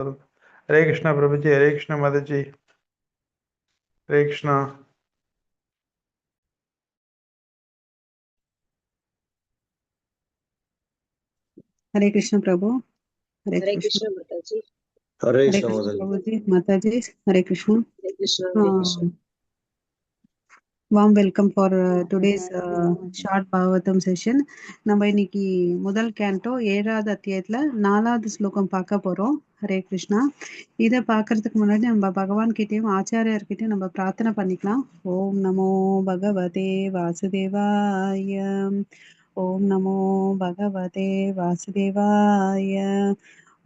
हरे कृष्णा प्रभु जी, हरे कृष्णा माता जी, हरे कृष्णा। हरे कृष्ण प्रभु, हरे हरे कृष्ण कृष्ण माताजी। हरे हरे कृष्ण कृष्ण माता जी। प्रभु जी, माता जी, हरे कृष्ण. हरे कृष्ण हरे Krishna. Warm welcome for today's short Bhagavatam session. நம்ம இன்னைக்கு முதல் கேண்டோ 7வது அத்தியாயத்துல 4வது ஸ்லோகம் பார்க்க போறோம். ஹரே கிருஷ்ணா. இதை பார்க்கறதுக்கு முன்னாடி நம்ம பகவான் கிட்டயும் ஆச்சாரியர்கிட்டயும் நம்ம பிரார்த்தனை பண்ணிக்கலாம். ஓம் நமோ பகவதே வாசுதேவாய. ஓம் நமோ பகவதே வாசுதேவாய.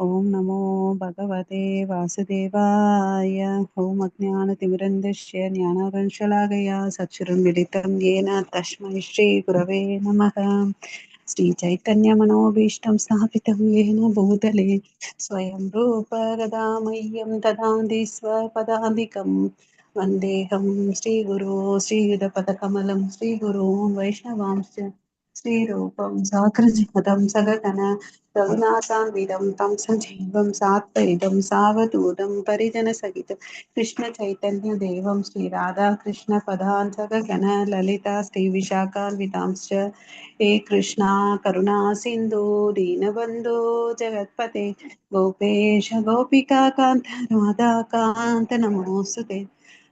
ஓம் நமோ பகவதே வாசுதேவாய. ஓம் அஜ்ஞானதிமிரந்தஸ்ய ஞானாகர்ஷலாகயா சச்சுரமிலிதம் येन तस्मै श्रीगुरवे नमः. श्रीचैतन्यमनोभीष्टं स्थापितं येन भूतले स्वयं रूप गदामह्यं ददाति स्वपदान्तिकं वन्देऽहं श्रीगुरो श्रीयुतपदकमलं श्रीगुरो वैष्णवांश्च श्रीरूपं साग्रजातं सगगण रघुनाथान्वितं तं सजीवं सात्वैतं सावधूतं परिजनसहितं कृष्णचैतन्यदेवं श्रीराधाकृष्णपदान् सगगण ललिता श्रीविशाखान्वितांश्च हे कृष्णा करुणा सिन्धु दीनबन्धो जगत्पते गोपेश गोपिका कान्त राधा कान्त नमोऽस्तुते.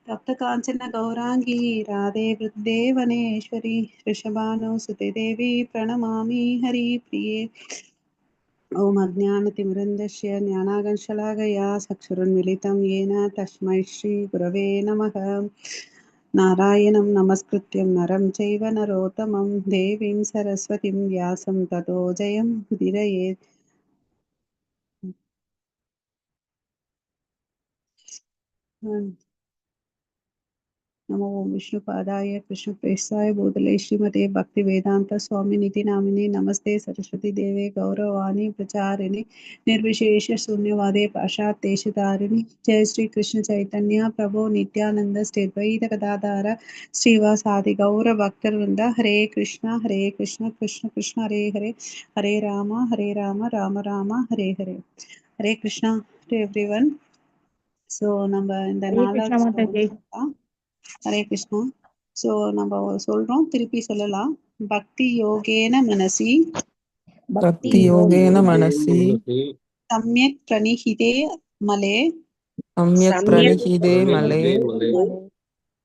तप्तकाञ्चन गौराङ्गी राधे वृन्देवनेश्वरी वृषभानुसुते देवी प्रणमामि हरिप्रिये. ॐ अज्ञानतिमिरन्दस्य ज्ञानागंशलाकया चक्षुरुन्मिलितं येन तस्मै श्रीगुरवे नमः. नारायणं नमस्कृत्य नरं चैव नरोत्तमं देवीं सरस्वतीं व्यासं ततो जयमुदीरयेत्. नमो विष्णुपादाय कृष्णप्रेष्ठाय भूतले श्रीमते भक्तिवेदांत स्वामिनिति नामिने नमस्ते सरस्वती देवे गौरवाणी प्रचारिणे निर्विशेष शून्यवादे पाशात्तेषधारिणि जय श्री कृष्ण चैतन्य प्रभु नित्यानंद स्टेट वैद गदाधार श्रीवासादि गौर भक्तवृंद Hare Krishna Krishna Krishna Hare Hare Hare Ram Ram Ram Hare Hare. Hare Krishna to everyone. So நம்ம இந்த हरे कृष्णा माता जी. ஹரே கிருஷ்ணா. ஸோ நம்ம சொல்றோம், திருப்பி சொல்லலாம். பக்தி யோகேன மனசி भक्ति भक्ति योगेन मनसि சம்யக் பிரணிஹிதே மலே सम्यक् सम्यक् प्रणिहिते मले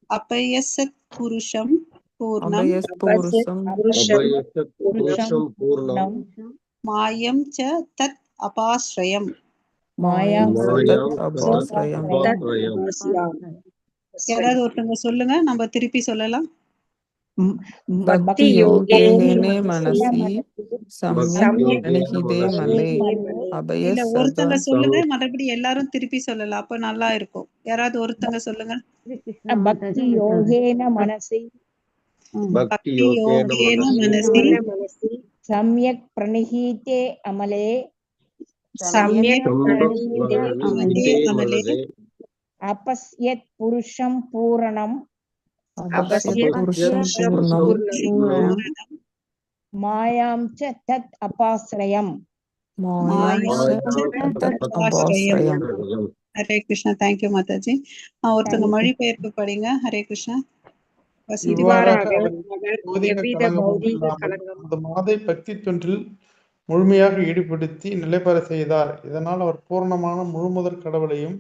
அபயசத் புருஷம் பூர்ணம் अभयस्पुरुषं पुरुषं पूर्णं மாயம் ச தத் அபாஸ்ரயம். मायां च तत् मायां अभाश्रयम्. तत् आश्रयम्. யாராவது ஒருத்தவங்க சொல்லுங்க, நம்ம திருப்பி சொல்லலாம். भक्ति योगेन मनसि सम्यक् प्रणिहिते मले இல்ல अभयसद ஒருத்தங்க சொல்லுங்க, மறுபடியும் எல்லாரும் திருப்பி சொல்லலாம், அப்ப நல்லா இருக்கும். யாராவது ஒருத்தங்க சொல்லுங்க. भक्ति योगेन मनसि பக்தி யோகேன மனசி मनसि सम्यक् प्रणिहीते अमले सम्यक् प्रणीते அமலே அமலே अपश्यत् पुरुषं पूर्णं अपश्यत् पुरुषं पूर्णं मायां च तत् अपाश्रयम्. मायां च तत् अपाश्रयम्. ஹரே கிருஷ்ணா. தேங்க்யூ மாதாஜி. ஒருத்தங்க மொழிபெயர்ப்பு படிங்க. ஹரே கிருஷ்ணா. இவ்வாறாக அவர் பௌதிக எவ்வித கலங்கமும் பௌதீக இல்லாமல் கலங்கம் அந்த மாதை பக்தி தொன்றில் முழுமையாக ஈடுபடுத்தி நிலைபெற செய்தார். இதனால் அவர் பூர்ணமான முழுமுதற் கடவுளையும்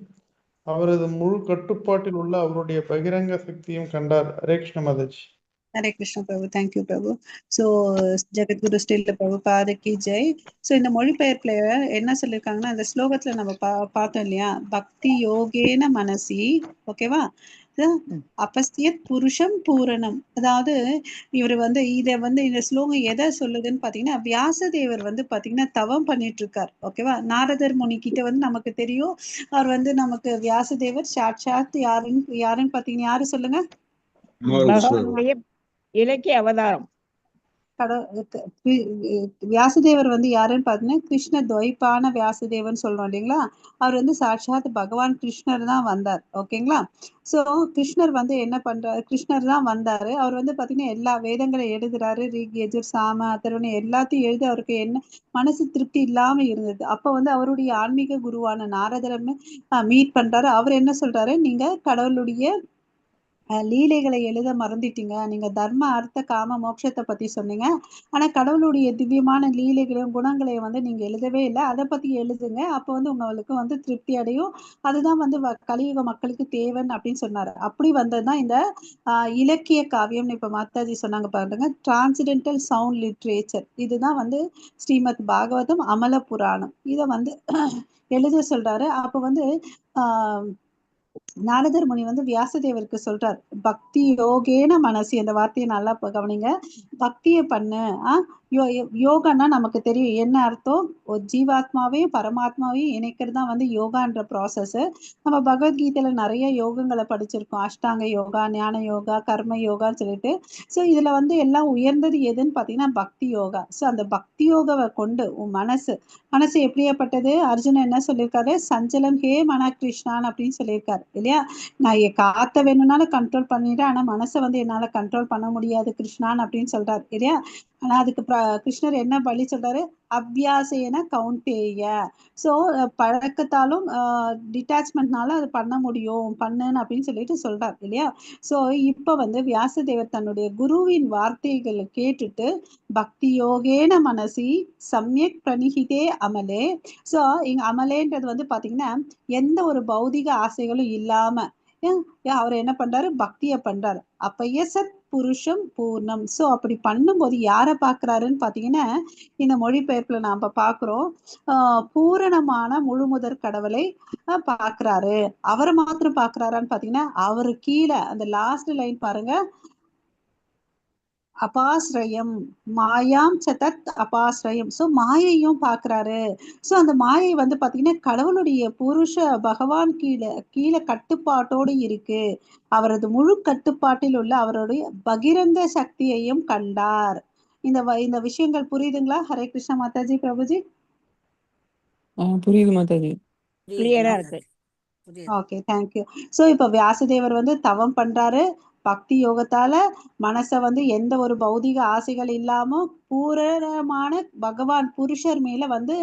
அவரது முழு கட்டுப்பாட்டில் உள்ள அவருடைய பகிரங்க சக்தியும் கண்டார். ஹரே கிருஷ்ண மாதாஜி. ஹரே கிருஷ்ண பிரபு. தேங்க்யூ பிரபு. ஸோ ஜெகத்குரு ஸ்ரீல பிரபுபாதகி ஜெய். ஸோ இந்த மொழிபெயர்ப்புல என்ன சொல்லியிருக்காங்கன்னா, அந்த ஸ்லோகத்துல நம்ம பார்த்தோம் இல்லையா, பக்தி யோகேன மனசி, ஓகேவா, அபஸ்தியத் புருஷம் பூரணம். அதாவது இவர் இந்த ஸ்லோகம் எதை சொல்லுதுன்னு பாத்தீங்கன்னா, வியாசதேவர் பாத்தீங்கன்னா தவம் பண்ணிட்டு இருக்கார். ஓகேவா, நாரதர் முனி கிட்ட நமக்கு தெரியும், அவர் நமக்கு வியாசதேவர் சாட்சாத் யாருன்னு பாத்தீங்கன்னா யாரு சொல்லுங்க? பகவானுடைய இலக்கிய அவதாரம். வியாசதேவர் வந்து யாருன்னு பார்த்தீங்கன்னா கிருஷ்ண துவைப்பான வியாசதேவன் சொல்றோம் இல்லைங்களா. அவர் வந்து சாட்சாத் பகவான் கிருஷ்ணர் தான் வந்தார். ஓகேங்களா. ஸோ கிருஷ்ணர் வந்து என்ன பண்றாரு, கிருஷ்ணர் தான் வந்தாரு. அவர் வந்து பார்த்தீங்கன்னா எல்லா வேதங்களை எழுதுறாரு. ரிக் யஜுர் சாம அதர்வண எல்லாத்தையும் எழுதி அவருக்கு என்ன மனசு திருப்தி இல்லாம இருந்தது. அப்ப வந்து அவருடைய ஆன்மீக குருவான நாரதரை மீட் பண்றாரு. அவர் என்ன சொல்றாரு, நீங்க கடவுளுடைய லீலைகளை எழுத மறந்துட்டீங்க. நீங்க தர்ம அர்த்த காம மோட்சத்தை பத்தி சொன்னீங்க. ஆனா கடவுளுடைய திவ்யமான லீலைகளையும் குணங்களையும் வந்து நீங்க எழுதவே இல்லை. அதை பத்தி எழுதுங்க. அப்போ வந்து உங்களுக்கு வந்து திருப்தி அடையும். அதுதான் வந்து கலியுக மக்களுக்கு தேவைன்னு அப்படின்னு சொன்னாரு. அப்படி வந்ததுதான் இந்த இலக்கிய காவியம்னு இப்ப மாதாஜி சொன்னாங்க பாருங்க, டிரான்சிடென்டல் சவுண்ட் லிட்ரேச்சர். இதுதான் வந்து ஸ்ரீமத் பாகவதம் அமல புராணம். இதை வந்து எழுத சொல்றாரு. அப்ப வந்து ஆஹ் நாரதர் முனி வந்து வியாசதேவருக்கு சொல்றார், பக்தி யோகேன மனசி, அந்த வார்த்தையை நல்லா கவனிங்க. பக்தியை பண்ணு. யோகான்னா நமக்கு தெரியும் என்ன அர்த்தம். ஒரு ஜீவாத்மாவையும் பரமாத்மாவையும் இணைக்கிறது தான் வந்து யோகான்ற ப்ராசஸ். நம்ம பகவத்கீதையில நிறைய யோகங்களை படிச்சிருக்கோம். அஷ்டாங்க யோகா, ஞான யோகா, கர்ம யோகான்னு சொல்லிட்டு. ஸோ இதுல வந்து எல்லாம் உயர்ந்தது எதுன்னு பார்த்தீங்கன்னா பக்தி யோகா. ஸோ அந்த பக்தி யோகாவை கொண்டு உன் மனசு எப்படியாப்பட்டது, அர்ஜுனன் என்ன சொல்லியிருக்காரு, சஞ்சலம் ஹே மன கிருஷ்ணான் அப்படின்னு சொல்லியிருக்காரு இல்லையா. நான் காத்த வேணும்னாலும் கண்ட்ரோல் பண்ணிடுறேன், ஆனா மனசை வந்து என்னால கண்ட்ரோல் பண்ண முடியாது கிருஷ்ணான் அப்படின்னு சொல்றாரு இல்லையா. ஆனா அதுக்கு கிருஷ்ணர் என்ன பலி சொல்றாரு, அபியாசேன கவுண்டேய. ஸோ பழக்கத்தாலும் டிட்டாச்மெண்ட்னால அது பண்ண முடியும், பண்ணுன்னு அப்படின்னு சொல்லிட்டு சொல்றாரு இல்லையா. ஸோ இப்ப வந்து வியாசதேவர் தன்னுடைய குருவின் வார்த்தைகளை கேட்டுட்டு பக்தி யோகேன மனசி சமயக் பிரணிகிதே அமலே. ஸோ இங்க அமலேன்றது வந்து பாத்தீங்கன்னா எந்த ஒரு பௌதிக ஆசைகளும் இல்லாம அவர் என்ன பண்றாரு, பக்தியை பண்றாரு. அப்ப சத் புருஷம் பூர்ணம். ஸோ அப்படி பண்ணும்போது யாரை பாக்குறாருன்னு பாத்தீங்கன்னா, இந்த மொழிபெயர்ப்புல நாம பாக்குறோம், பூரணமான முழுமுதற் கடவுளை பாக்குறாரு. அவரை மாத்திரம் பாக்குறாரான்னு பாத்தீங்கன்னா, அவரு கீழே அந்த லாஸ்ட் லைன் பாருங்க, அபாஸ்ரயம் மாயாம் சதத் அபாஸ்ரயம். ஸோ மாயையும் பாக்குறாரு. ஸோ அந்த மாயை வந்து பாத்தீங்கன்னா கடவுளுடைய புருஷ பகவான் கீழே கட்டுப்பாட்டோடு இருக்கு. அவரது முழு கட்டுப்பாட்டில் உள்ள அவருடைய பகிரங்க சக்தியையும் கண்டார். இந்த விஷயங்கள் புரியுதுங்களா? ஹரே கிருஷ்ணா மாதாஜி, பிரபுஜி. புரியுது மாதாஜி. கிளியரா இருக்கு. Okay, thank you. ஸோ இப்ப வியாசதேவர் வந்து தவம் பண்றாரு. பக்தி யோகத்தால மனசை வந்து எந்த ஒரு பௌதிக ஆசைகள் இல்லாம பூரணமான பகவான் புருஷர் மேல வந்து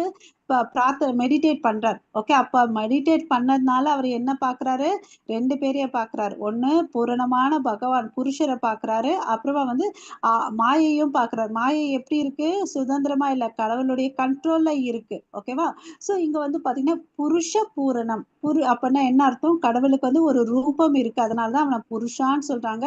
மெடிடேட் பண்றாரு. ஓகே, அப்ப மெடிடேட் பண்ணதுனால அவர் என்ன பாக்குறாரு, ரெண்டு பேரைய பாக்குறாரு. ஒண்ணு பூரணமான பகவான் புருஷரை பாக்குறாரு, அப்புறமா வந்து மாயையும் பாக்குறாரு. மாயை எப்படி இருக்கு, சுதந்திரமா இல்ல, கடவுளுடைய கண்ட்ரோல்ல இருக்கு. ஓகேவா. சோ இங்க வந்து பாத்தீங்கன்னா புருஷ பூரணம். அப்படின்னா என்ன அர்த்தம், கடவுளுக்கு வந்து ஒரு ரூபம் இருக்கு, அதனாலதான் அவனை புருஷான்னு சொல்றாங்க.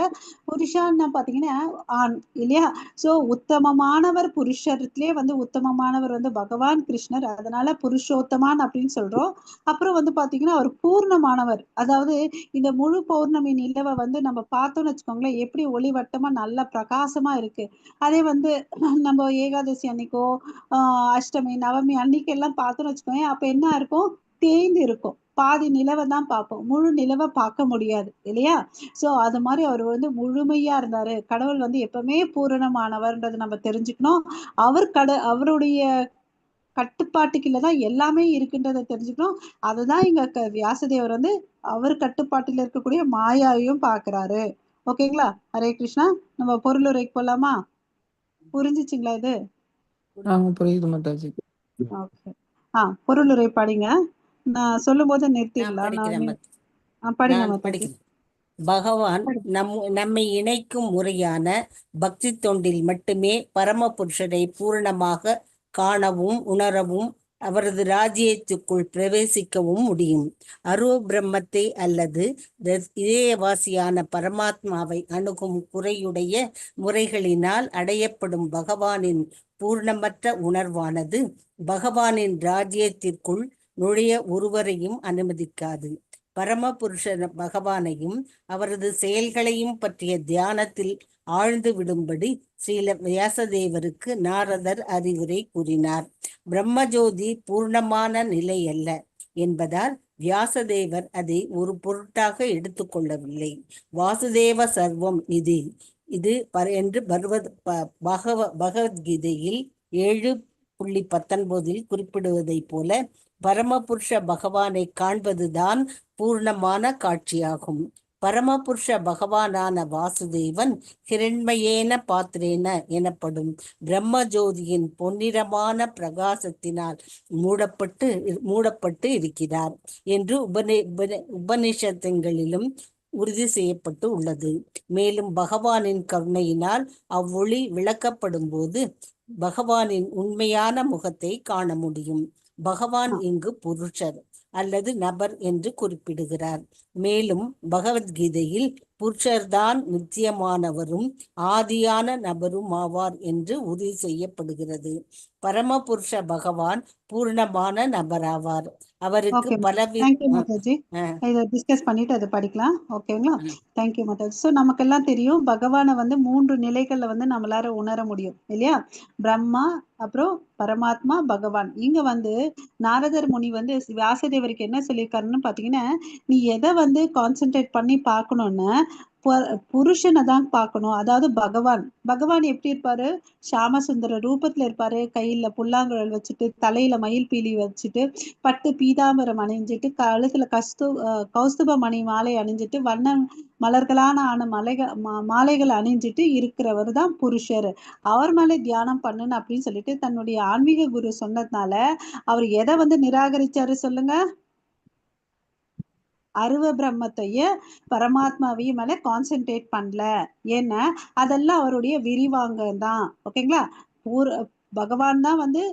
புருஷான்னு பாத்தீங்கன்னா ஆண் இல்லையா. சோ உத்தமமானவர் புருஷத்திலே வந்து உத்தமமானவர் வந்து பகவான் கிருஷ்ணர், அதனால புருஷோத்தமான் அப்படின்னு சொல்றோம். அப்புறம் வந்து பாத்தீங்கன்னா அவர் பூர்ணமானவர். அதாவது இந்த முழு பௌர்ணமி நிலவை வந்து நம்ம பார்த்தோம்னு வச்சுக்கோங்களேன், எப்படி ஒளிவட்டமா நல்ல பிரகாசமா இருக்கு. அதே வந்து நம்ம ஏகாதசி அன்னைக்கோ அஷ்டமி நவமி அன்னைக்கு எல்லாம் பார்த்தோம்னு வச்சுக்கோங்க, அப்ப என்ன இருக்கும், தேய்ந்து இருக்கும். பாதி நிலவை தான் பார்ப்போம், முழு நிலவை பார்க்க முடியாது இல்லையா. சோ அது மாதிரி அவர் வந்து முழுமையா இருந்தாரு. கடவுள் வந்து எப்பவுமே பூரணமானவர்ன்றது நம்ம தெரிஞ்சுக்கணும். அவருடைய கட்டுப்பாட்டுக்குள்ளதான் எல்லாமே இருக்குன்றதை தெரிஞ்சுக்கணும். அதுதான் இங்க வியாசதேவர் வந்து அவர் கட்டுப்பாட்டில் இருக்கக்கூடிய மாயாவையும் பாக்குறாரு. ஓகேங்களா. ஹரே கிருஷ்ணா. நம்ம பொருளுரைக்கு போலாமா? புரிஞ்சுச்சுங்களா இது? புரியுது மாதாஜி. ஓகே. பொருளுரை படிங்க. நான் சொல்லும் போது நிறுத்திடலாம். படிங்க மாதாஜி. பகவான் நம்மை இணைக்கும் முறையான பக்தி தொண்டில் மட்டுமே பரமபுருஷரை பூரணமாக காணவும் உணரவும் அவரது ராஜ்யத்துக்குள் பிரவேசிக்கவும் முடியும். அரோ பிரம்மத்தை அல்லது இதயவாசியான பரமாத்மாவை அணுகும் குறையுடைய முறைகளினால் அடையப்படும் பகவானின் பூர்ணமற்ற உணர்வானது பகவானின் ராஜ்யத்திற்குள் நுழைய ஒருவரையும் அனுமதிக்காது. பரமபுருஷ பகவானையும் அவரது செயல்களையும் பற்றிய தியானத்தில் ஆழ்ந்து விடும்படி ஸ்ரீல வியாசதேவருக்கு நாரதர் அறிவுரை கூறினார். பிரம்மஜோதி பூர்ணமான நிலை அல்ல என்பதால் வியாசதேவர் அதை ஒரு பொருட்டாக எடுத்துக்கொள்ளவில்லை. வாசுதேவ சர்வம் இது இது என்று பகவத்கீதையில் 7.19 குறிப்பிடுவதைப் போல பரமபுருஷ பகவானை காண்பதுதான் பூர்ணமான காட்சியாகும். பரமபுருஷ பகவானான வாசுதேவன் ஹிரண்மயேன பாத்திரேன எனப்படும் பிரம்மஜோதியின் பொன்னிறமான பிரகாசத்தினால் மூடப்பட்டு இருக்கிறார் என்று உபனிஷத்துகளிலும் உறுதி செய்யப்பட்டு உள்ளது. மேலும் பகவானின் கருணையினால் அவ்வொளி விளக்கப்படும் போது பகவானின் உண்மையான முகத்தை காண முடியும். பகவான் இங்கு புருஷர் அல்லது நபர் என்று குறிப்பிடுகிறார். மேலும் பகவத்கீதையில் புருஷர்தான் நித்தியமானவரும் ஆதியான நபரும் ஆவார் என்று உறுதி செய்யப்படுகிறது. பரமபுருஷ பகவான் பூர்ணமான நபராவார். அவருக்கு தேங்க்யூ மாதாஜி. இதை டிஸ்கஸ் பண்ணிட்டு அதை படிக்கலாம். ஓகேங்களா? தேங்க்யூ மாதாஜி. ஸோ நமக்கெல்லாம் தெரியும் பகவானை வந்து 3 நிலைகள்ல வந்து நம்மளால உணர முடியும் இல்லையா? பிரம்மா, அப்புறம் பரமாத்மா, பகவான். இங்க வந்து நாரதர் முனி வந்து வியாசதேவருக்கு என்ன சொல்லியிருக்காருன்னு பாத்தீங்கன்னா, நீ எதை வந்து கான்சென்ட்ரேட் பண்ணி பார்க்கணும்னு புருஷனை தான் பார்க்கணும். அதாவது பகவான் எப்படி இருப்பாரு? ஷாமசுந்தர ரூபத்துல இருப்பாரு. கையில புல்லாங்குழல் வச்சுட்டு, தலையில மயில் பீலி வச்சுட்டு, பட்டு பீதாம்பரம் அணிஞ்சிட்டு, கழுத்துல கௌஸ்துப மணி மாலை அணிஞ்சிட்டு, வண்ண மலர்களான மாலைகள் அணிஞ்சிட்டு இருக்கிறவர் தான் புருஷர். அவர் மேல தியானம் பண்ணுன்னு அப்படின்னு சொல்லிட்டு தன்னுடைய ஆன்மீக குரு சொன்னதுனால அவர் எதை வந்து நிராகரிச்சாரு சொல்லுங்க? அருவ பிரம்மத்தையும் பரமாத்மாவையும் மேல கான்சென்ட்ரேட் பண்ணல. ஏன்னா அதெல்லாம் அவருடைய விரிவாங்கம் தான். ஓகேங்களா? பகவான் தான் வந்து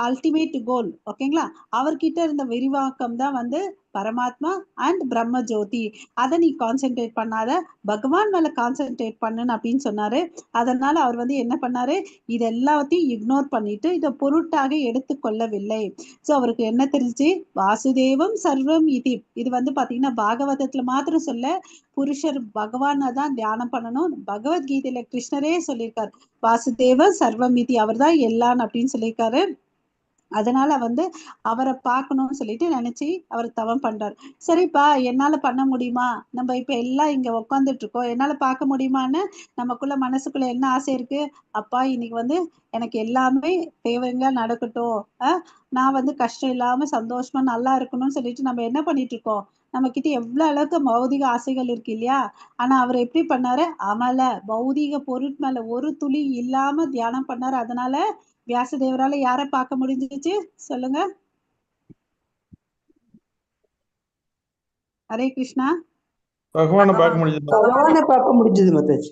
அல்டிமேட் கோல். ஓகேங்களா? அவர்கிட்ட இருந்த விரிவாக்கம் தான் வந்து பரமாத்மா அண்ட் பிரம்ம ஜோதி. அதை நீ கான்சென்ட்ரேட் பண்ணாத, பகவான் மேல கான்சென்ட்ரேட் பண்ணுன்னு அப்படின்னு சொன்னாரு. அதனால அவர் வந்து என்ன பண்ணாரு? இது எல்லாத்தையும் இக்னோர் பண்ணிட்டு இதை பொருட்டாக எடுத்துக்கொள்ளவில்லை. ஸோ அவருக்கு என்ன தெரிஞ்சு? வாசுதேவம் சர்வம் இது வந்து பாத்தீங்கன்னா பாகவதத்துல மாத்திரம் சொல்ல, புருஷர் பகவானை தான் தியானம் பண்ணணும். பகவத்கீதையில கிருஷ்ணரே சொல்லியிருக்காரு, வாசுதேவ சர்வம் அவர் தான் எல்லாம் அப்படின்னு சொல்லியிருக்காரு. அதனால வந்து அவரை பார்க்கணும்னு சொல்லிட்டு நினைச்சு அவர் தவம் பண்றாரு. சரிப்பா, என்னால பண்ண முடியுமா? நம்ம இப்ப எல்லாம் இங்க உட்காந்துட்டு இருக்கோம், என்னால பார்க்க முடியுமான்னு நமக்குள்ள மனசுக்குள்ள என்ன ஆசை இருக்கு? அப்பா இன்னைக்கு வந்து எனக்கு எல்லாமே தேவைங்களா நடக்கட்டும், நான் வந்து கஷ்டம் இல்லாம சந்தோஷமா நல்லா இருக்கணும்னு சொல்லிட்டு நம்ம என்ன பண்ணிட்டு இருக்கோம்? நம்ம கிட்ட எவ்வளவு அளவுக்கு பௌதிக ஆசைகள் இருக்கு இல்லையா? ஆனா அவர் எப்படி பண்ணாரு? அமல பௌதிக பொருள் மேல ஒரு துளி இல்லாம தியானம் பண்ணாரு. அதனால வியாசதேவரால யார பார்க்க முடிஞ்சிச்சு சொல்லுங்க? ஹரே கிருஷ்ணா. பகவானை பார்க்க முடிஞ்சது மாதாஜி.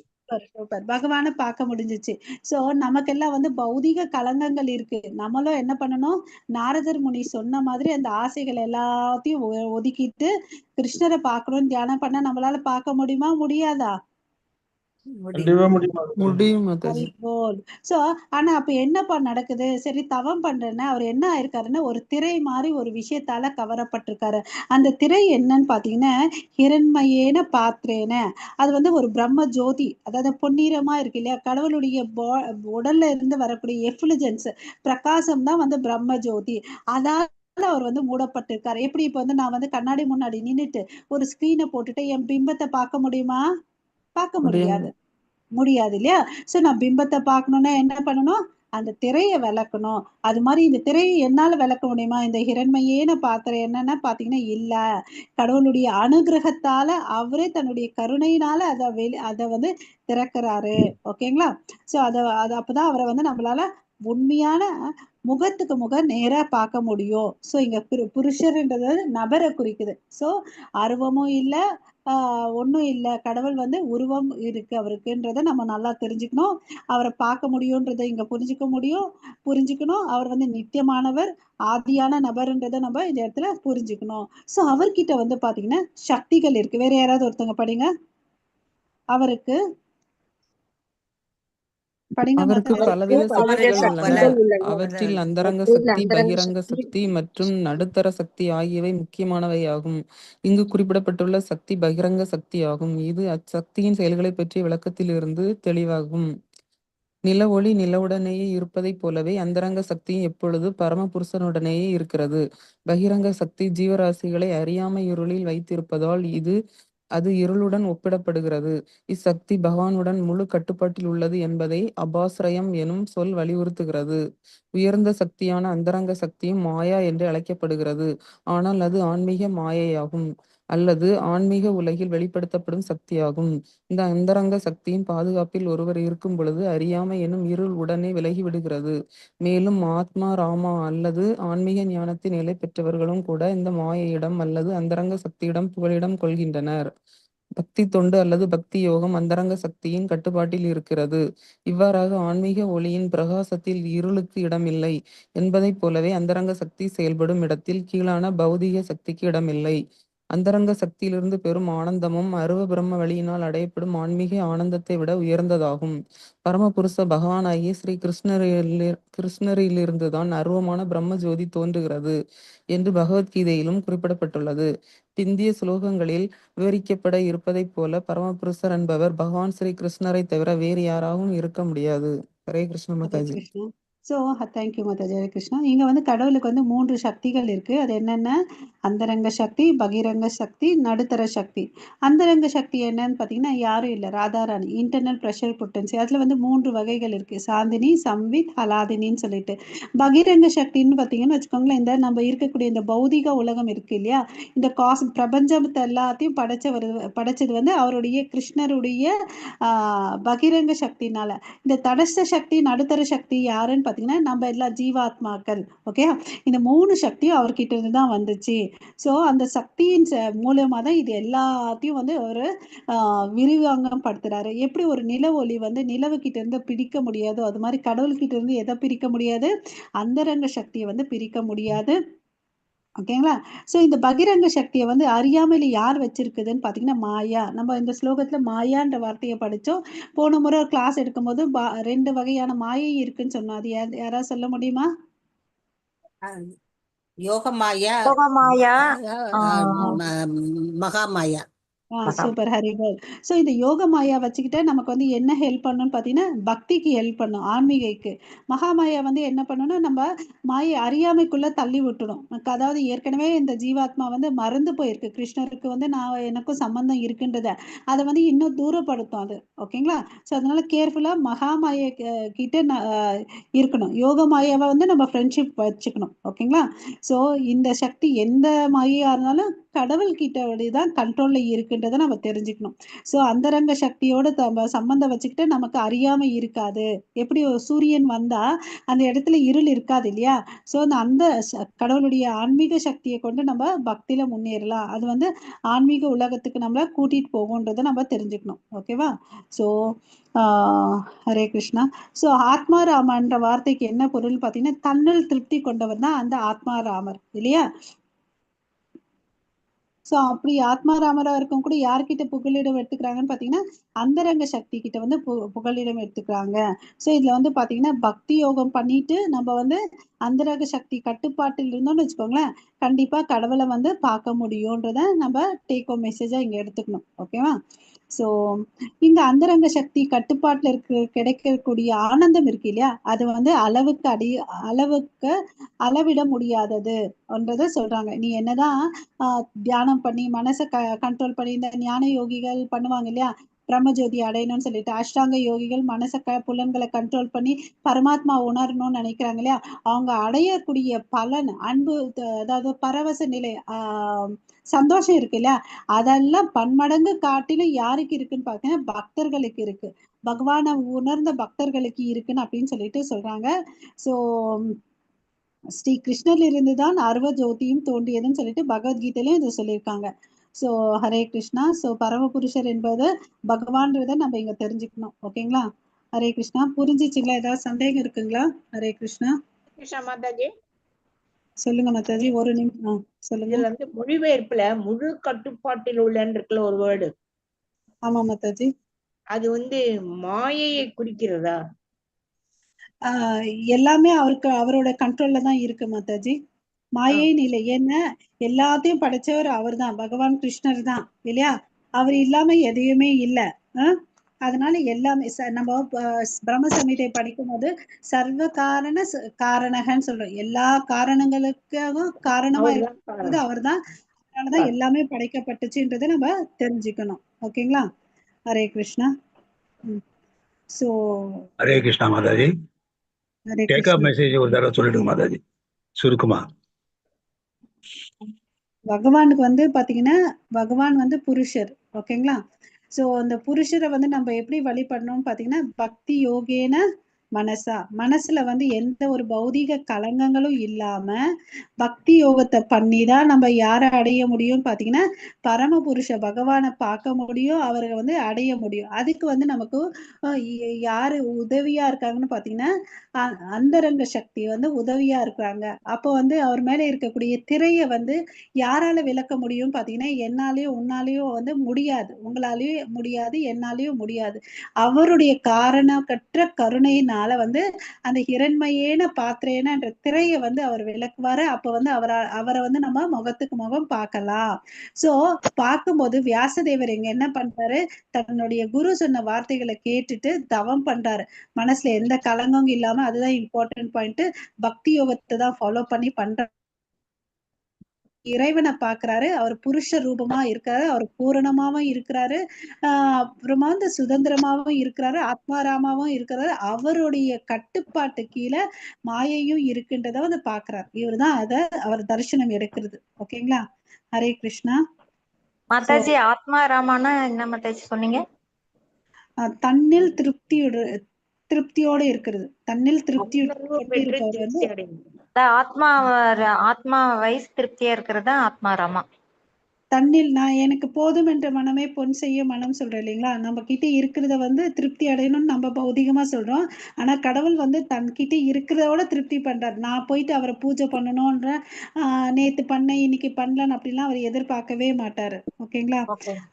பகவானை பார்க்க முடிஞ்சிச்சு. சோ நமக்கெல்லாம் வந்து பௌதிக கலங்கங்கள் இருக்கு. நம்மளும் என்ன பண்ணணும்? நாரதர் முனி சொன்ன மாதிரி அந்த ஆசைகள் எல்லாத்தையும் ஒதுக்கிட்டு கிருஷ்ணரை பார்க்கணும்னு தியானம் பண்ண நம்மளால பார்க்க முடியுமா? முடியாதா? முடியும் மாதாஜி. சோ ஆனா அப்ப என்னப்பா நடக்குது? சரி தவம் பண்றேன்னா அவர் என்ன ஆயிருக்காருன்னா ஒரு திரை மாதிரி ஒரு விஷயத்தால கவரப்பட்டிருக்காரு. அந்த திரை என்னன்னு பாத்தீங்கன்னா ஹிரண்மயேன பாத்திரேன, அது வந்து ஒரு பிரம்ம ஜோதி, அதாவது பொன்னிறமா இருக்கு இல்லையா? கடவுளுடைய உடல்ல இருந்து வரக்கூடிய எஃப்ளுஜன்ஸ் பிரகாசம் தான் வந்து பிரம்ம ஜோதி. அதாவது அவர் வந்து மூடப்பட்டிருக்காரு. எப்படி இப்ப வந்து நான் வந்து கண்ணாடி முன்னாடி நின்னுட்டு ஒரு ஸ்கிரீனை போட்டுட்டு என் பிம்பத்தை பார்க்க முடியுமா? பார்க்க முடியாது இல்லையா? சோ நான் பிம்பத்தை பார்க்கணும்னா என்ன பண்ணணும்? அந்த திரையை விளக்கணும். அது மாதிரி இந்த திரையை என்னால விளக்க முடியுமா? இந்த ஹிரண்மயேன பாத்திரம் என்னன்னா பாத்தீங்கன்னா இல்ல, கடவுளுடைய அனுகிரகத்தால அவரே தன்னுடைய கருணையினால அதை வந்து திறக்கிறாரு. ஓகேங்களா? சோ அது அப்பதான் அவரை வந்து நம்மளால உண்மையான முகத்துக்கு முகம் நேரா பார்க்க முடியும். சோ இங்க புருஷர்ன்றது நபரை குறிக்குது. சோ அருவமும் இல்ல, ஒன்றும் இல்லை, கடவுள் வந்து உருவம் இருக்கு அவருக்குன்றத நம்ம நல்லா தெரிஞ்சுக்கணும். அவரை பார்க்க முடியும்ன்றதை இங்க புரிஞ்சுக்கணும். அவர் வந்து நித்தியமானவர், ஆதியான நபர்ன்றதை நம்ம இந்த இடத்துல புரிஞ்சுக்கணும். ஸோ அவர்கிட்ட வந்து பாத்தீங்கன்னா சக்திகள் இருக்கு. வேற யாராவது ஒருத்தவங்க படிங்க. அவருக்கு பலவித சக்திகள் உள்ளன. அவற்றில் அந்தரங்க சக்தி, பகிரங்க சக்தி மற்றும் நடுத்தர சக்தி ஆகியவை முக்கியமானவையாகும். இங்கு குறிப்பிடப்பட்டுள்ள சக்தி பகிரங்க சக்தி ஆகும். இது அச்சக்தியின் செயல்களை பற்றிய விளக்கத்திலிருந்து தெளிவாகும். நில ஒளி நிலவுடனேயே இருப்பதைப் போலவே அந்தரங்க சக்தியும் எப்பொழுது பரமபுருஷனுடனேயே இருக்கிறது. பகிரங்க சக்தி ஜீவராசிகளை அறியாமை இருளில் வைத்திருப்பதால் இது அது இருளுடன் ஒப்பிடப்படுகிறது. இச்சக்தி பகவானுடன் முழு கட்டுப்பாட்டில் உள்ளது என்பதை அபாஸ்ரயம் எனும் சொல் வலியுறுத்துகிறது. உயர்ந்த சக்தியான அந்தரங்க சக்தியும் மாயா என்று அழைக்கப்படுகிறது. ஆனால் அது ஆன்மீக மாயையாகும், அல்லது ஆன்மீக உலகில் வெளிப்படுத்தப்படும் சக்தியாகும். இந்த அந்தரங்க சக்தியின் பாதுகாப்பில் ஒருவர் இருக்கும் பொழுது அறியாமை எனும் இருள் உடனே விலகிவிடுகிறது. மேலும் ஆத்மா ராமா அல்லது ஆன்மீக ஞானத்தின் நிலை பெற்றவர்களும் கூட இந்த மாயையிடம் அல்லது அந்தரங்க சக்தியிடம் புகலிடம் கொள்கின்றனர். பக்தி தொண்டு அல்லது பக்தி யோகம் அந்தரங்க சக்தியின் கட்டுப்பாட்டில் இருக்கிறது. இவ்வாறாக ஆன்மீக ஒளியின் பிரகாசத்தில் இருளுக்கு இடமில்லை என்பதைப் போலவே அந்தரங்க சக்தி செயல்படும் இடத்தில் கீழான பௌதிக சக்திக்கு இடமில்லை. அந்தரங்க சக்தியிலிருந்து பெறும் ஆனந்தமும் அருவ பிரம்ம வழியினால் அடையப்படும் ஆன்மீக ஆனந்தத்தை விட உயர்ந்ததாகும். பரமபுருஷ பகவானாகிய ஸ்ரீ கிருஷ்ணரிலிருந்துதான் அருவமான பிரம்ம ஜோதி தோன்றுகிறது என்று பகவத்கீதையிலும் குறிப்பிடப்பட்டுள்ளது. பிந்திய ஸ்லோகங்களில் விவரிக்கப்பட இருப்பதைப் போல பரமபுருஷர் என்பவர் பகவான் ஸ்ரீ கிருஷ்ணரை தவிர வேறு யாராகவும் இருக்க முடியாது. ஹரே கிருஷ்ண ஹரே மாதாஜி. கிருஷ்ணா. So thank you Mataji. ஹரே கிருஷ்ணா. இங்க வந்து கடவுளுக்கு வந்து 3 சக்திகள் இருக்கு. அது என்னென்ன? அந்தரங்க சக்தி, பகிரங்க சக்தி, நடுத்தர சக்தி. அந்தரங்க சக்தி என்னன்னு பார்த்தீங்கன்னா யாரும் இல்லை, ராதாராணி, இன்டர்னல் ப்ரெஷர் பொட்டன்சி. அதில் வந்து 3 வகைகள் இருக்கு, சாந்தினி, சம்வித், ஹலாதினின்னு சொல்லிட்டு. பகிரங்க சக்தின்னு பார்த்தீங்கன்னு வச்சுக்கோங்களேன், இந்த நம்ம இருக்கக்கூடிய இந்த பௌதிக உலகம் இருக்கு இல்லையா, இந்த பிரபஞ்சத்தை எல்லாத்தையும் படைச்சது வந்து அவருடைய கிருஷ்ணருடைய பகிரங்க சக்தினால. இந்த தடஸ்த சக்தி, நடுத்தர சக்தி யாருன்னு பார்த்தீங்கன்னா நம்ம எல்லா ஜீவாத்மாக்கள். ஓகே, இந்த 3 சக்தியும் அவர்கிட்ட இருந்து தான் வந்துச்சு. ஸோ அந்த சக்தியின் மூலமாக தான் இது எல்லாத்தையும் வந்து ஒரு விரிவாங்கம் படுத்துறாரு. எப்படி ஒரு நில ஒளி வந்து நிலவுக்கிட்ட இருந்து பிரிக்க முடியாதோ அது மாதிரி கடவுள்கிட்ட இருந்து எதை பிரிக்க முடியாது? அந்தரங்க சக்தியை வந்து பிரிக்க முடியாது. ஓகேங்களா? ஸோ இந்த பகிரங்க சக்தியை வந்து அறியாமல் யார் வச்சிருக்குதுன்னு பார்த்தீங்கன்னா மாயா. நம்ம இந்த ஸ்லோகத்தில் மாயான்ற வார்த்தையை படித்தோம். போன முறை ஒரு கிளாஸ் எடுக்கும்போது 2 வகையான மாயை இருக்குன்னு சொன்னோம். அது யாராவது சொல்ல முடியுமா? யோகமாயா, யோகமாயா, மகாமாயா. சூப்பர், ஹரி போல். ஸோ இந்த யோக மாயா வச்சுக்கிட்ட நமக்கு வந்து என்ன ஹெல்ப் பண்ணணும்னு பார்த்தீங்கன்னா பக்திக்கு ஹெல்ப் பண்ணும், ஆன்மீகைக்கு. மகாமாயா வந்து என்ன பண்ணணும்னா நம்ம மாயை அறியாமைக்குள்ள தள்ளி விட்டுடும். அதாவது ஏற்கனவே இந்த ஜீவாத்மா வந்து மறந்து போயிருக்கு கிருஷ்ணருக்கு வந்து நான் எனக்கும் சம்பந்தம் இருக்குன்றத, அதை வந்து இன்னும் தூரப்படுத்தும் அது. ஓகேங்களா? ஸோ அதனால கேர்ஃபுல்லாக மகாமாயை கிட்ட இருக்கணும். யோக மாயாவை வந்து நம்ம ஃப்ரெண்ட்ஷிப் வச்சுக்கணும். ஓகேங்களா? ஸோ இந்த சக்தி எந்த மாயா இருந்தாலும் கடவுள்கிட்ட தான் கண்ட்ரோல்ல இருக்குன்றதை நம்ம தெரிஞ்சுக்கணும். ஸோ அந்தரங்க சக்தியோட சம்பந்தம் வச்சுக்கிட்டு நமக்கு அறியாமை இருக்காது. எப்படி ஒரு சூரியன் வந்தா அந்த இடத்துல இருள் இருக்காது இல்லையா? ஸோ அந்த கடவுளுடைய ஆன்மீக சக்தியை கொண்டு நம்ம பக்தியில முன்னேறலாம். அது வந்து ஆன்மீக உலகத்துக்கு நம்மள கூட்டிட்டு போகுன்றதை நம்ம தெரிஞ்சுக்கணும். ஓகேவா? ஸோ ஹரே கிருஷ்ணா. ஸோ ஆத்மாராமன்ற வார்த்தைக்கு என்ன பொருள் பார்த்தீங்கன்னா தன்னில் திருப்தி கொண்டவர் தான் அந்த ஆத்மாராமர் இல்லையா? ஸோ அப்படி ஆத்மாராமரா இருக்கும் கூட யார்கிட்ட புகலிடம் எடுத்துக்கிறாங்கன்னு பார்த்தீங்கன்னா அந்தரங்க சக்தி கிட்ட வந்து புகலிடம் எடுத்துக்கிறாங்க. ஸோ இதுல வந்து பார்த்தீங்கன்னா பக்தி யோகம் பண்ணிட்டு நம்ம வந்து அந்தரங்க சக்தி கட்டுப்பாட்டில் இருந்தோம்னு வச்சுக்கோங்களேன், கண்டிப்பா கடவுளை வந்து பார்க்க முடியும்ன்றத நம்ம டேக் ஹோம் மெசேஜா இங்க எடுத்துக்கணும். ஓகேவா? ஸோ இங்க அந்தரங்க சக்தி கட்டுப்பாட்டில் கிடைக்கக்கூடிய ஆனந்தம் இருக்கு இல்லையா, அது வந்து அளவுக்கு அளவிட முடியாததுன்றதை சொல்றாங்க. நீ என்னதான் தியானம் பண்ணி மனசை கண்ட்ரோல் பண்ணி இந்த ஞான யோகிகள் பண்ணுவாங்க இல்லையா, பிரம்மஜோதி அடையணும்னு சொல்லிட்டு அஷ்டாங்க யோகிகள் மனசை புலன்களை கண்ட்ரோல் பண்ணி பரமாத்மா உணரணும்னு நினைக்கிறாங்க இல்லையா, அவங்க அடையக்கூடிய பலன் அன்பு, அதாவது பரவச நிலை, சந்தோஷம் இருக்கு இல்லையா, அதெல்லாம் பன்மடங்கு காட்டிலும் யாருக்கு இருக்குன்னு பார்த்தீங்கன்னா பக்தர்களுக்கு இருக்கு, பகவானை உணர்ந்த பக்தர்களுக்கு இருக்குன்னு அப்படின்னு சொல்லிட்டு சொல்றாங்க. ஸோ ஸ்ரீ கிருஷ்ணர்ல இருந்து தான் அர்வ ஜோதியும் தோன்றியதுன்னு சொல்லிட்டு பகவத்கீதையிலும் இதை சொல்லியிருக்காங்க. ஸோ ஹரே கிருஷ்ணா. ஸோ பரமபுருஷர் என்பது பகவான்றதை நம்ம இங்க தெரிஞ்சுக்கணும். ஓகேங்களா? ஹரே கிருஷ்ணா. புரிஞ்சிச்சுங்களா? ஏதாவது சந்தேகம் இருக்குங்களா? ஹரே கிருஷ்ணா. கிருஷ்ணா மாதாஜி. சொல்லுங்க மாதாஜி. ஒரு நிமிஷம் சொல்லுங்க. இதுல வந்து மொழிபெயர்ப்புல முழு கட்டுப்பாட்டில் உள்ளன்னு இருக்குல்ல ஒரு வேர்டு. ஆமா மாதாஜி. அது வந்து மாயையை குறிக்கிறதா? எல்லாமே அவரோட கண்ட்ரோல்ல தான் இருக்கு மாதாஜி. மாயைன்னு இல்லை, ஏன்னா எல்லாத்தையும் படைச்சவர் அவர் தான், பகவான் கிருஷ்ணர் தான் இல்லையா, அவர் இல்லாம எதையுமே இல்லை. அதனால எல்லாமே நம்ம பிரம்ம சமீதை படிக்கும் போது சர்வ காரணகன்னு சொல்றோம். எல்லா காரணங்களுக்காகவும் காரணமா இருக்கிறது அவர் தான். அதனாலதான் எல்லாமே படைக்கப்பட்டுச்சுன்றதை நம்ம தெரிஞ்சுக்கணும். ஓகேங்களா? Hare Krishna. So Hare Krishna Mataji. Hare take off Krishna. Message ஒரு தடவை சொல்லிடுங்க மாதாஜி, சுருக்கமா. பகவானுக்கு வந்து பாத்தீங்கன்னா பகவான் வந்து புருஷர். ஓகேங்களா? சோ அந்த புருஷரை வந்து நம்ம எப்படி வழிபடணும் பாத்தீங்கன்னா பக்தி யோகேன மனசா, மனசுல வந்து எந்த ஒரு பௌதீக கலங்கங்களும் இல்லாம பக்தி யோகத்தை பண்ணிதான் நம்ம யாரை அடைய முடியும் பாத்தீங்கன்னா பரமபுருஷ பகவானை பார்க்க முடியும், அவரை வந்து அடைய முடியும். அதுக்கு வந்து நமக்கு யாரு உதவியா இருக்காங்கன்னு பாத்தீங்கன்னா அந்தரங்க சக்தி வந்து உதவியா இருக்கிறாங்க. அப்போ வந்து அவர் மேல இருக்கக்கூடிய திரையை வந்து யாரால விளக்க முடியும் பாத்தீங்கன்னா என்னாலயும் உன்னாலயும் வந்து முடியாது, உங்களாலயும் முடியாது, என்னாலயும் முடியாது. அவருடைய காரணக்கற்ற கருணையினால வந்து அந்த ஹிரண்மயேன பாத்திரேன என்ற திரையை வந்து அவர் விளக்குவாரு. அப்ப வந்து அவரை வந்து நம்ம முகத்துக்கு முகம் பார்க்கலாம். சோ பார்க்கும்போது வியாசதேவர் இங்க என்ன பண்றாரு, தன்னுடைய குரு சொன்ன வார்த்தைகளை கேட்டுட்டு தவம் பண்றாரு. மனசுல எந்த கலங்கமும் இல்லாம. அதுதான் இம்பார்ட்டன்ட் பாயிண்ட். பக்தி யோகத்தை தான் ஃபாலோ பண்ணி பண்ற இறைவனை பாக்குறாரு. அவர் புருஷ ரூபமா இருக்காரு, அவர் பூரணமாவும் இருக்கிறாரு, அப்புறமா வந்து சுதந்திரமாவும் இருக்கிறாரு, ஆத்மாராமாவும் இருக்கிறாரு. அவருடைய கட்டுப்பாட்டு கீழே மாயையும் இருக்குன்றத வந்து பாக்குறாரு. இவருதான் அவர் தரிசனம் எடுக்கிறது. ஓகேங்களா? ஹரே கிருஷ்ணா. மாதாஜி, ஆத்மாராமானா என்ன மாதாஜி சொன்னீங்க? தன்னில் திருப்தியோட இருக்கிறது. தன்னில் திருப்தி இருப்பவர் வந்து ஆத்மா வயசு திருப்தியா இருக்கிறதா ஆத்மாராமா. தன்னில் எனக்கு போதும் என்ற மனமே பொன் செய்ய மனம் சொல்றோம் இல்லைங்களா? நம்ம கிட்ட இருக்கிறத வந்து திருப்தி அடையணும்னு நம்ம பௌதிகமா சொல்றோம். ஆனா கடவுள் வந்து தன்கிட்ட இருக்கிறதோட திருப்தி பண்றாரு. நான் போயிட்டு அவரை பூஜை பண்ணணும்ன்ற நேத்து பண்ண இன்னைக்கு பண்ணலன்னு அப்படிலாம் அவர் எதிர்பார்க்கவே மாட்டாரு. ஓகேங்களா?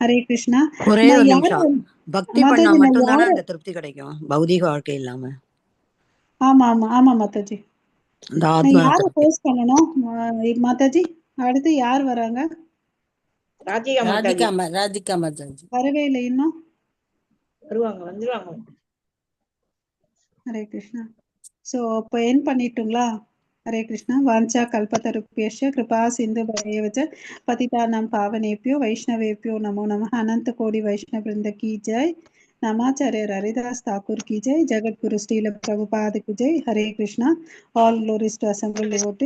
ஹரே கிருஷ்ணா. ஒரே ஒரு நிமிஷம், பக்தி பண்ணா மட்டும்தானே அந்த திருப்தி கிடைக்கும், பௌதிக வாழ்க்கை இல்லாம. ஆமா ஆமா ஆமா மாதாஜி. யாரை போஸ்ட் பண்ணணும் மாதாஜி? அடுத்து யார் வராங்க? ராதிகா மாதாஜி வரவே இல்லை இன்னும். வந்துருவாங்க. ஹரே கிருஷ்ணா. சோ இப்போ என் பண்ணிட்டுங்களா? ஹரே கிருஷ்ணா. வாஞ்சா கல்பத்தருப்யஸ்ய கிருபா சிந்து பவேவச்ச பதிதானாம் பாவனேபியோ வைஷ்ணவேபியோ நமோ நமः. अनंत कोटि वैष्णव वृंद की जय. नामाचार्य हरिदास ठाकुर की जय. जगत गुरु श्रील प्रभुपाद की जय. Hare Krishna. All glories to assembled devotees.